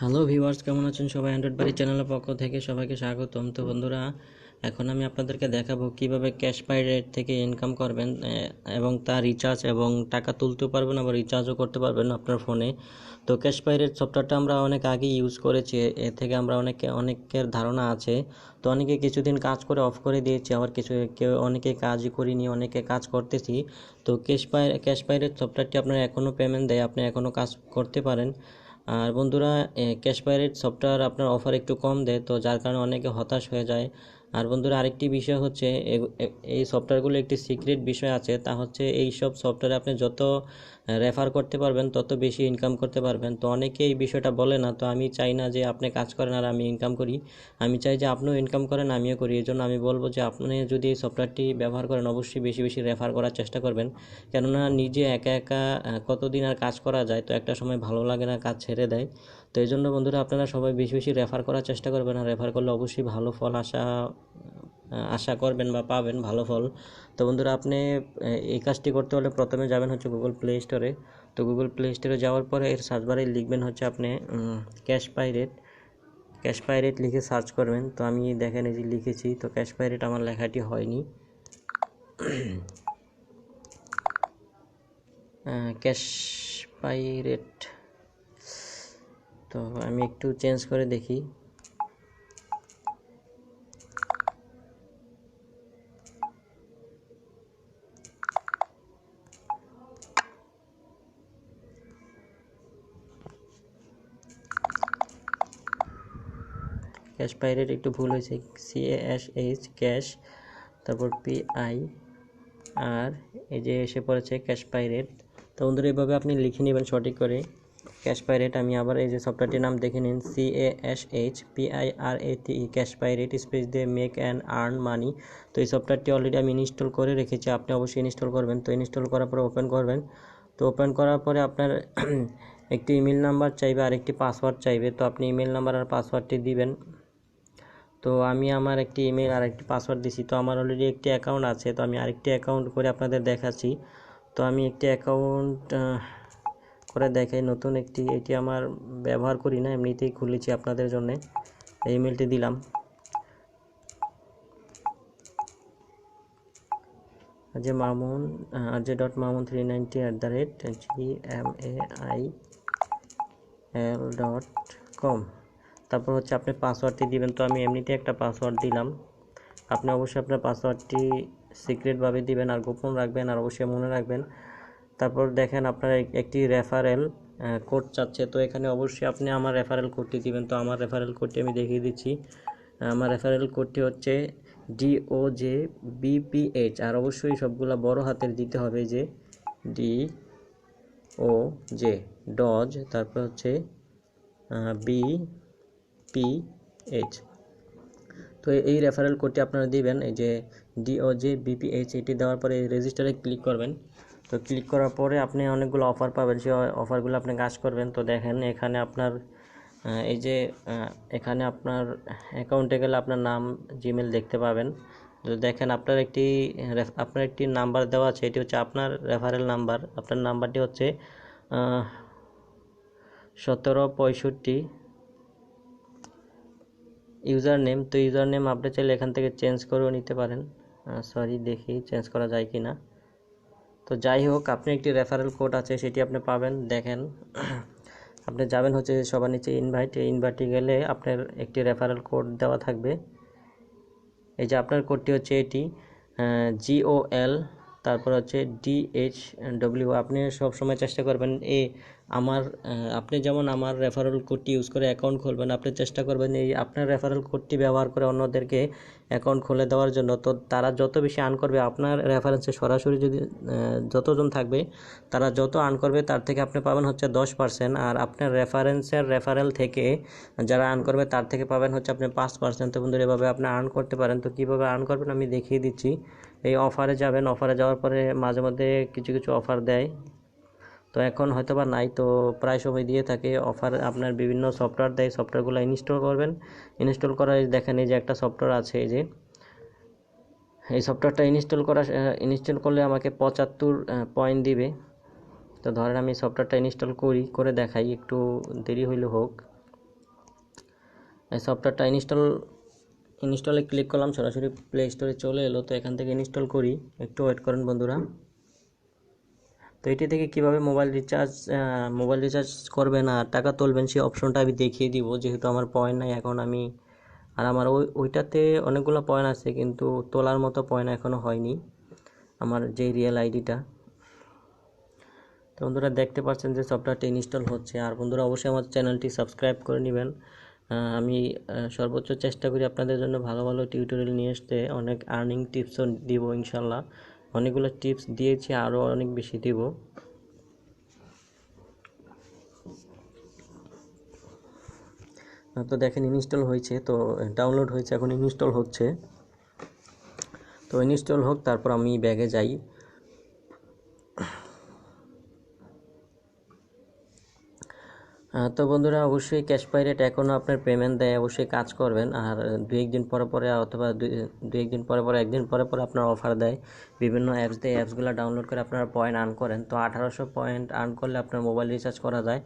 Hello viewers, কেমন আছেন সবাই? অ্যান্ড্রয়েড বাড়ি চ্যানেলের পক্ষ থেকে সবাইকে স্বাগতম। তো বন্ধুরা, এখন আমি আপনাদেরকে দেখাবো কিভাবে ক্যাশ পাইরেট থেকে ইনকাম করবেন এবং তার রিচার্জ এবং টাকা তুলতেও পারবেন, আবার রিচার্জও করতে পারবেন আপনার ফোনে। তো ক্যাশ পাইরেট সফটওয়্যারটা আমরা অনেক আগে ইউজ করেছি, এ থেকে আমরা অনেকের ধারণা আছে। তো অনেকে কিছুদিন কাজ করে অফ করে দিয়েছে, আবার অনেকে কাজই করিনি, অনেকে কাজ করতেছি। তো ক্যাশ পাইরেট সফটওয়্যারটি আপনার এখনও পেমেন্ট দেয়, আপনি এখনও কাজ করতে পারেন। আর বন্ধুরা, ক্যাশ পাইরেট সফটওয়্যার আপনার অফার একটু কম দেয়, তো যার কারণে অনেকে হতাশ হয়ে যায়। আর বন্ধুরা, আরেকটি বিষয় হচ্ছে এই সফটওয়্যারগুলো একটি সিক্রেট বিষয় আছে, তা হচ্ছে এই সব সফটওয়্যারে আপনি যত রেফার করতে পারবেন তত বেশি ইনকাম করতে পারবেন। তো অনেকে এই বিষয়টা বলে না, তো আমি চাই না যে আপনি কাজ করেন আর আমি ইনকাম করি। আমি চাই যে আপনিও ইনকাম করেন, আমিও করি। এই জন্য আমি বলবো যে আপনি যদি এই সফটওয়্যারটি ব্যবহার করেন, অবশ্যই বেশি বেশি রেফার করার চেষ্টা করবেন। কেননা নিজে একা একা কতদিন আর কাজ করা যায়, তো একটা সময় ভালো লাগে না, কাজ ছেড়ে দেয়। তো এই জন্য বন্ধুরা, আপনারা সবাই বেশি বেশি রেফার করার চেষ্টা করবেন, আর রেফার করলে অবশ্যই ভালো ফল আশা করবেন বা পাবেন ভালো ফল। তো বন্ধুরা, আপনি এই কাজটি করতে হলে প্রথমে যাবেন হচ্ছে গুগল প্লে স্টোরে। তো গুগল প্লে স্টোরে যাওয়ার পরে এর সার্চ বারে লিখবেন হচ্ছে আপনি ক্যাশ পাইরেট লিখে সার্চ করবেন। তো আমি দেখেন এই যে লিখেছি, তো ক্যাশ পাইরেট আমার লেখাটি হয়নি। ক্যাশ পাইরেট, তো আমি একটু চেঞ্জ করে দেখি। ক্যাশ পাইরেট একটু ভুল হয়েছে, CASH ক্যাশ, তারপর PI, আর এই যে এসে পড়েছে ক্যাশ পাইরেট। তো বন্ধুরা, এইভাবে আপনি লিখে নেবেন সঠিক করে ক্যাশ পাইরেট। আমি আবার এই যে সফটওয়্যারটির নাম দেখে নিন, CASHPIRATE, ক্যাশ পাইরেট স্পেস দিয়ে মেক অ্যান্ড আর্ন মানি। তো এই সফটওয়্যারটি অলরেডি আমি ইনস্টল করে রেখেছি, আপনি অবশ্যই ইনস্টল করবেন। তো ইনস্টল করার পরে ওপেন করবেন। তো ওপেন করার পরে আপনার একটি ইমেল নাম্বার চাইবে আর একটি পাসওয়ার্ড চাইবে। তো আপনি ইমেল নাম্বার আর পাসওয়ার্ডটি দিবেন। তো আমি আমার একটি ইমেল আর একটি পাসওয়ার্ড দিছি। তো আমার অলরেডি একটি অ্যাকাউন্ট আছে, তো আমি আরেকটি অ্যাকাউন্ট করে আপনাদের দেখাচ্ছি। তো আমি একটি অ্যাকাউন্ট করে দেখাই, নতুন এটি আমার ব্যবহার করি না, এমনিতেই খুলেছি আপনাদের জন্য। এই ইমেলটি দিলাম, যে মামুন RJ.mamun390@gmail.com। তারপর হচ্ছে আপনি পাসওয়ার্ডটি দিবেন। তো আমি এমনিতে একটা পাসওয়ার্ড দিলাম, আপনি অবশ্যই আপনার পাসওয়ার্ডটি সিক্রেটভাবে দিবেন আর গোপন রাখবেন, আর অবশ্যই মনে রাখবেন। তারপর দেখেন আপনার একটি রেফারেল কোড চাচ্ছে, তো এখানে অবশ্যই আপনি আমার রেফারেল কোডটি দিবেন। তো আমার রেফারেল কোডটি আমি দেখিয়ে দিচ্ছি। আমার রেফারেল কোডটি হচ্ছে DOJBPH, আর অবশ্যই সবগুলা বড় হাতের দিতে হবে, যে DOJ ডজ, তারপর হচ্ছে BPH। তো এই রেফারেল কোডটি আপনারা দিবেন, এই যে DOJBPH, এটি দেওয়ার পরে রেজিস্টারে ক্লিক করবেন। তো ক্লিক করার পরে আপনি অনেকগুলো অফার পাবেন, সেই অফারগুলো আপনি কাজ করবেন। তো দেখেন এখানে আপনার এই যে এখানে আপনার অ্যাকাউন্টে গেলে আপনার নাম, জিমেল দেখতে পাবেন। তো দেখেন আপনার একটি নাম্বার দেওয়া আছে, এটি হচ্ছে আপনার রেফারেল নাম্বার। আপনার নাম্বারটি হচ্ছে 1765 ইউজার নেম। তো ইউজার নেম আপনি চাইলে এখান থেকে চেঞ্জ করেও নিতে পারেন। দেখি চেঞ্জ করা যায় কি না। তো যাই হোক, আপনি একটি রেফারেল কোড আছে, সেটি আপনি পাবেন। দেখেন আপনি যাবেন হচ্ছে সবার নিচে ইনভাইটে গেলে আপনার একটি রেফারেল কোড দেওয়া থাকবে। এই যে আপনার কোডটি হচ্ছে এটি GOL, তারপর হচ্ছে DHW। আপনি সব সময় চেষ্টা করবেন আপনি যেমন আমার রেফারেল কোডটি ইউজ করে অ্যাকাউন্ট খুলবেন, আপনি চেষ্টা করবেন এই আপনার রেফারেল কোডটি ব্যবহার করে অন্যদেরকে অ্যাকাউন্ট খুলে দেওয়ার জন্য। তো তারা যত বেশি আর্ন করবে, আপনার রেফারেন্সে সরাসরি যদি যতজন থাকবে, তারা যত আর্ন করবে তার থেকে আপনি পাবেন হচ্ছে 10%, আর আপনার রেফারেল থেকে যারা আর্ন করবে তার থেকে পাবেন হচ্ছে আপনি 5%। তো বন্ধুরা, এভাবে আপনি আর্ন করতে পারেন। তো কীভাবে আর্ন করবেন আমি দেখিয়ে দিচ্ছি। এই অফারে যাবেন, অফারে যাওয়ার পরে মাঝে মধ্যে কিছু কিছু অফার দেয়, তো এখন হয়তো বা নাই, তো প্রায় সময় দিয়ে থাকে অফার। আপনার বিভিন্ন সফটওয়্যার দেয়, সফটওয়্যারগুলো ইনস্টল করবেন। ইনস্টল করা দেখেন এই যে একটা সফটওয়্যার আছে, এই সফটওয়্যারটা ইনস্টল করলে আমাকে 75 পয়েন্ট দিবে। তো ধরেন আমি সফটওয়্যারটা ইনস্টল করে দেখাই, একটু দেরি হইলে হোক। এই সফটওয়্যারটা ইনস্টলে ক্লিক করলাম, সরাসরি প্লে স্টোরে চলে এলো। তো এখান থেকে ইনস্টল করি, একটু ওয়েট করেন বন্ধুরা। তো এটি থেকে কীভাবে মোবাইল রিচার্জ করবেন আর টাকা তুলবেন সেই অপশনটা আমি দেখিয়ে দিব, যেহেতু আমার পয়েন্ট নাই এখন। আমার ওইটাতে অনেকগুলো পয়েন্ট আছে, কিন্তু তোলার মতো পয়েন্ট এখনও হয়নি আমার যে রিয়েল আইডিটা। তো বন্ধুরা দেখতে পাচ্ছেন যে সফটওয়্যারটি ইনস্টল হচ্ছে। আর বন্ধুরা অবশ্যই আমার চ্যানেলটি সাবস্ক্রাইব করে নেবেন। আমি সর্বোচ্চ চেষ্টা করি আপনাদের জন্য ভালো ভালো টিউটোরিয়াল নিয়ে আসতে, অনেক আর্নিং টিপসও দিব ইনশাল্লাহ। অনেকগুলো টিপস দিয়েছি, আরও অনেক বেশি দিব। তো দেখেন ইনস্টল হয়েছে, তো ডাউনলোড হয়েছে, এখন ইনস্টল হচ্ছে। তো ইনস্টল হোক, তারপর আমি ব্যাগে যাই। তো বন্ধুরা অবশ্যই ক্যাশ পাইরেট এখনও আপনার পেমেন্ট দেয়, অবশ্যই কাজ করবেন। আর দু একদিন পরে পরে অথবা একদিন পরে আপনার অফার দেয়, বিভিন্ন অ্যাপস দেয়। অ্যাপসগুলো ডাউনলোড করে আপনারা পয়েন্ট আর্ন করেন। তো 1800 পয়েন্ট আর্ন করলে আপনার মোবাইল রিচার্জ করা যায়।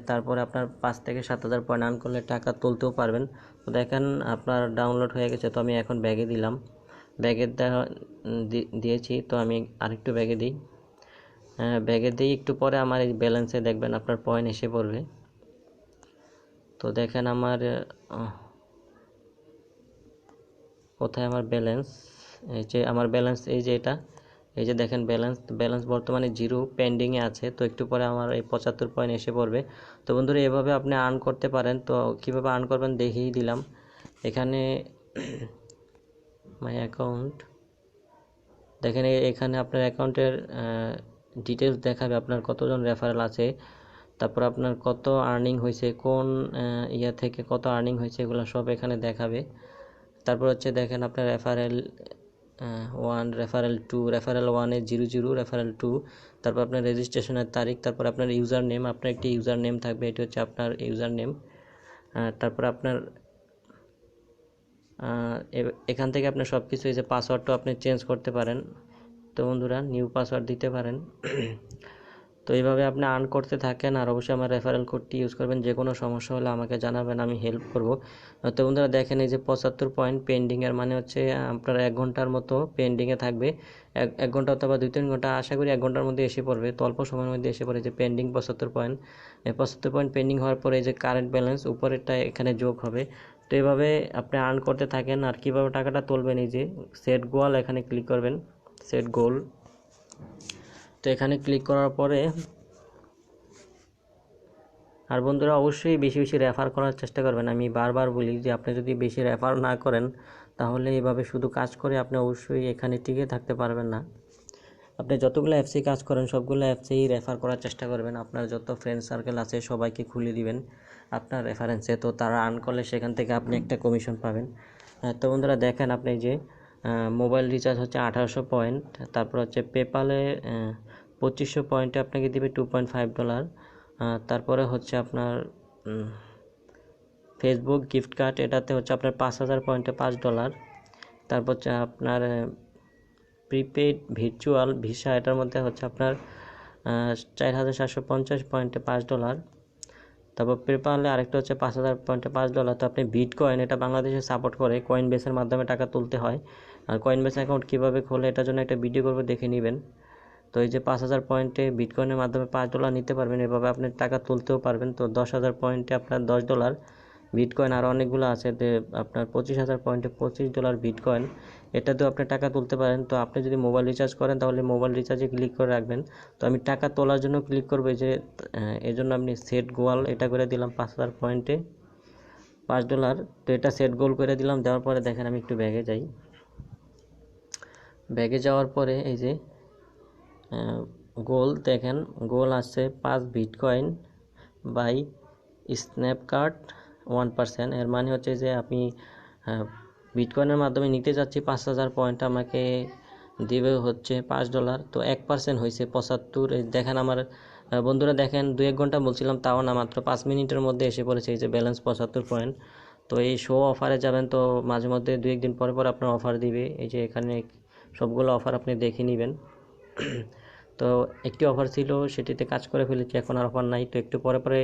তারপরে আপনার 5 থেকে 7000 পয়েন্ট আর্ন করলে টাকা তুলতেও পারবেন। তো দেখেন আপনার ডাউনলোড হয়ে গেছে। তো আমি এখন ব্যাগে দিলাম, ব্যাগে দিয়েছি। তো আমি আরেকটু ব্যাগে দিই। ব্যাগে দিয়ে একটু পরে আমার এই ব্যালেন্সে দেখবেন আপনার পয়েন্ট এসে পড়বে। তো দেখেন আমার কোথায় আমার ব্যালেন্স, এই যে আমার ব্যালেন্স, এই যে এটা, এই যে দেখেন ব্যালেন্স বর্তমানে 0 পেন্ডিংয়ে আছে। তো একটু পরে আমার এই 75 পয়েন্ট এসে পড়বে। তো বন্ধুরা এভাবে আপনি আর্ন করতে পারেন। তো কীভাবে আর্ন করবেন দেখিয়ে দিলাম। এখানে মাই অ্যাকাউন্ট দেখেন, এখানে আপনার অ্যাকাউন্টের ডিটেলস দেখাবে, আপনার কতজন রেফারেল আছে, তারপর আপনার কত আর্নিং হয়েছে, কোন ইয়া থেকে কত আর্নিং হয়েছে, এগুলো সব এখানে দেখাবে। তারপর হচ্ছে দেখেন আপনার রেফারেল 1, রেফারেল 2, রেফারেল 1-এ 00, রেফারেল 2, তারপর আপনার রেজিস্ট্রেশনের তারিখ, তারপর আপনার ইউজার নেম, আপনার একটি ইউজার নেম থাকবে, এটি হচ্ছে আপনার ইউজার নেম। তারপর আপনার এখান থেকে আপনার সব কিছু, এই যে পাসওয়ার্ডটাও আপনি চেঞ্জ করতে পারেন। তো বন্ধুরা নিউ পাসওয়ার্ড দিতে পারেন। তো এইভাবে আপনি আর্ন করতে থাকেন। আর অবশ্যই আমার রেফারেল কোডটি ইউজ করবেন। যে কোনো সমস্যা হলে আমাকে জানাবেন, আমি হেল্প করব। তো বন্ধুরা দেখেন এই যে 75 পয়েন্ট পেন্ডিংয়ের মানে হচ্ছে আপনার 1 ঘন্টার মতো পেন্ডিংয়ে থাকবে। 1 ঘন্টা অথবা 2-3 ঘন্টা, আশা করি 1 ঘন্টার মধ্যে এসে পড়বে। তো অল্প সময়ের মধ্যে এসে পড়ে যে পেন্ডিং 75 পয়েন্ট। 75 পয়েন্ট পেন্ডিং হওয়ার পরে এই যে কারেন্ট ব্যালেন্স উপরেরটা এখানে যোগ হবে। তো এইভাবে আপনি আর্ন করতে থাকেন। আর কীভাবে টাকাটা তুলবেন, এই যে সেট গোল, এখানে ক্লিক করবেন, সেট গোল। তো এখানে ক্লিক করার পরে, আর বন্ধুরা অবশ্যই বেশি বেশি রেফার করার চেষ্টা করবেন। আমি বারবার বলি যে আপনি যদি বেশি রেফার না করেন, তাহলে এইভাবে শুধু কাজ করে আপনি অবশ্যই এখানে টিকে থাকতে পারবেন না। আপনি যতগুলো অ্যাপসেই কাজ করেন, সবগুলো অ্যাপসেই রেফার করার চেষ্টা করবেন। আপনার যত ফ্রেন্ড সার্কেল আছে সবাইকে খুলে দিবেন আপনার রেফারেন্সে। তো তারা আর্ন করলে সেখান থেকে আপনি একটা কমিশন পাবেন। তো বন্ধুরা দেখেন আপনি যে মোবাইল রিচার্জ হচ্ছে 1800 পয়েন্ট, তারপর হচ্ছে পেপালে 2500 পয়েন্টে আপনাকে দিবে $2.5। তারপরে হচ্ছে আপনার ফেসবুক গিফট কার্ড, এটাতে হচ্ছে আপনার 5000 পয়েন্টে $5। তারপর হচ্ছে আপনার প্রিপেইড ভার্চুয়াল ভিসা, এটার মধ্যে হচ্ছে আপনার 4750 পয়েন্টে $5। তারপর পেপালে আরেকটা হচ্ছে 5000 পয়েন্টে $5। তো আপনি বিটকয়েন, এটা বাংলাদেশে সাপোর্ট করে, কয়েনবেসের মাধ্যমে টাকা তুলতে হয়। আর কয়েনবেস অ্যাকাউন্ট কীভাবে খোলে, এটার জন্য একটা ভিডিও করবো, দেখে নেবেন। তো এই যে 5000 পয়েন্টে বিটকয়েনের মাধ্যমে $5 নিতে পারবেন, এভাবে আপনি টাকা তুলতেও পারবেন। তো 10,000 পয়েন্টে আপনার $10 বিটকয়েন, আর অনেকগুলো আছে। আপনার 25,000 পয়েন্টে $25 বিটকয়েন, এটাতেও আপনি টাকা তুলতে পারেন। তো আপনি যদি মোবাইল রিচার্জ করেন, তাহলে মোবাইল রিচার্জে ক্লিক করে রাখবেন। তো আমি টাকা তোলার জন্য ক্লিক করবো, যে এই জন্য আপনি সেট গোয়াল এটা করে দিলাম 5000 পয়েন্টে $5। তো এটা সেট গোল করে দিলাম। দেওয়ার পরে দেখেন আমি একটু ব্যাগে যাই। ব্যাগে যাওয়ার পরে এই যে গোল দেখেন, গোল আসছে 5 বিটকয়েন বাই স্ন্যাপকার্ট 1%। এর মানে হচ্ছে যে আমি বিটকয়েনের মাধ্যমে নিতে যাচ্ছি 5000 পয়েন্ট, আমাকে দিবে হচ্ছে $5। তো 1% হয়েছে 75। দেখেন আমার বন্ধুরা দেখেন 2-1 ঘন্টা বলছিলাম, তাও না, মাত্র 5 মিনিটের মধ্যে এসে পড়েছে এই যে ব্যালেন্স 75 পয়েন্ট। তো এই শো অফারে যাবেন, তো মাঝে মধ্যে 2-1 দিন পর পর আপনার অফার দিবে। এই যে এখানে সবগুলো অফার আপনি দেখে নেবেন। তো একটি অফার ছিল, সেটিতে কাজ করে ফেলেছি, এখন আর অফার নাই। তো একটু পরে পরে